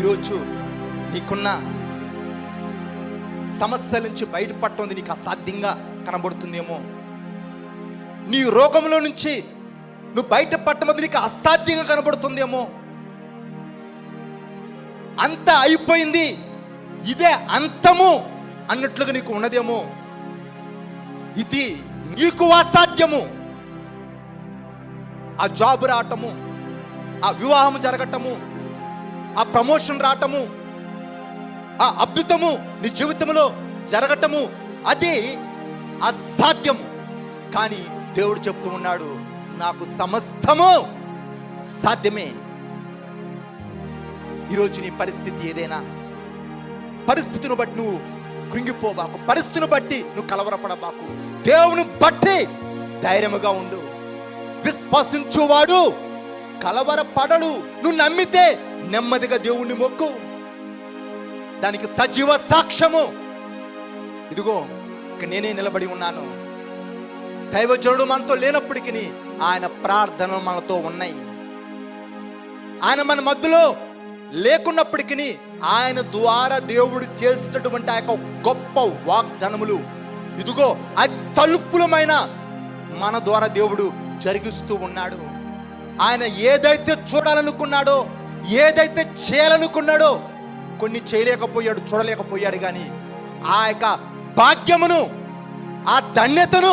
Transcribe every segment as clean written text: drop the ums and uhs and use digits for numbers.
ఈరోజు నీకున్న సమస్యల నుంచి బయటపడటం నీకు అసాధ్యంగా కనబడుతుందేమో, నీ రోగంలో నుంచి నువ్వు బయటపడటం నీకు అసాధ్యంగా కనబడుతుందేమో, అంతా అయిపోయింది, ఇదే అంతము అన్నట్లుగా నీకు ఉన్నదేమో. ఇది నీకు అసాధ్యము. ఆ జాబ్ రావటము, ఆ వివాహం జరగటము, ఆ ప్రమోషన్ రావటము, ఆ అద్భుతము నీ జీవితంలో జరగటము, అది అసాధ్యము. కానీ దేవుడు చెప్తూ ఉన్నాడు, నాకు సమస్తము సాధ్యమే. ఈరోజు నీ పరిస్థితి ఏదైనా, పరిస్థితిని బట్టి నువ్వు కృంగిపోబాకు, పరిస్థితిని బట్టి నువ్వు కలవరపడబాకు. దేవుని బట్టి ధైర్యముగా ఉండు. విశ్వసించువాడు కలవరపడడు. నువ్వు నమ్మితే నెమ్మదిగా దేవుణ్ణి మొక్కు. దానికి సజీవ సాక్ష్యము. ఇదిగో ఇక నేనే నిలబడి ఉన్నాను. దైవజనుడు మనతో లేనప్పటికీ ఆయన ప్రార్థనలు మనతో ఉన్నాయి. ఆయన మన మధ్యలో లేకున్నప్పటికీ ఆయన ద్వారా దేవుడు చేసినటువంటి ఆ యొక్క గొప్ప వాగ్దానములు ఇదిగో అత్యల్పులమైన మన ద్వారా దేవుడు జరిగిస్తూ ఉన్నాడు. ఆయన ఏదైతే చూడాలనుకున్నాడో, ఏదైతే చేయాలనుకున్నాడో, కొన్ని చేయలేకపోయాడు, చూడలేకపోయాడు, కానీ ఆ యొక్క భాగ్యమును, ఆ ధన్యతను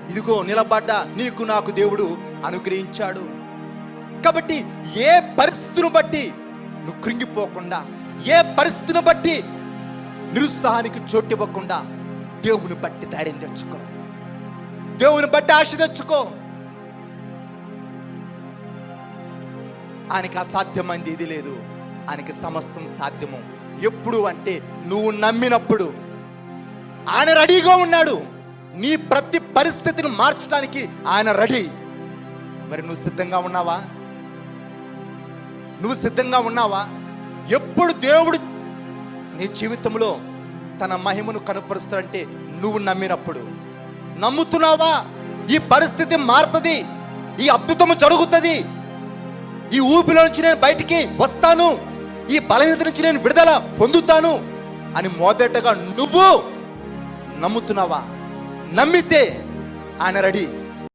ఇదిగో నిలబడ్డ నీకు నాకు దేవుడు అనుగ్రహించాడు. కాబట్టి ఏ పరిస్థితిని బట్టి నువ్వు కృంగిపోకుండా, ఏ పరిస్థితిని బట్టి నిరుత్సాహానికి చోటివ్వకుండా దేవుని బట్టి ధైర్యం తెచ్చుకో, దేవుని బట్టి ఆశ తెచ్చుకో. ఆయనకి అసాధ్యమైంది ఇది లేదు. ఆయనకి సమస్తం సాధ్యము. ఎప్పుడు అంటే నువ్వు నమ్మినప్పుడు. ఆయన రెడీగా ఉన్నాడు. నీ ప్రతి పరిస్థితిని మార్చడానికి ఆయన రెడీ. మరి నువ్వు సిద్ధంగా ఉన్నావా? నువ్వు సిద్ధంగా ఉన్నావా? ఎప్పుడు దేవుడు నీ జీవితంలో తన మహిమను కనపరుస్తాడంటే నువ్వు నమ్మినప్పుడు. నమ్ముతున్నావా? ఈ పరిస్థితి మారుతుంది, ఈ అద్భుతము జరుగుతుంది, ఈ ఊపిలో నుంచి నేను బయటికి వస్తాను, ఈ బలహీనత నుంచి నేను విడుదల పొందుతాను అని మొదటగా నువ్వు నమ్ముతున్నావా? నమ్మితే ఆయన రెడీ.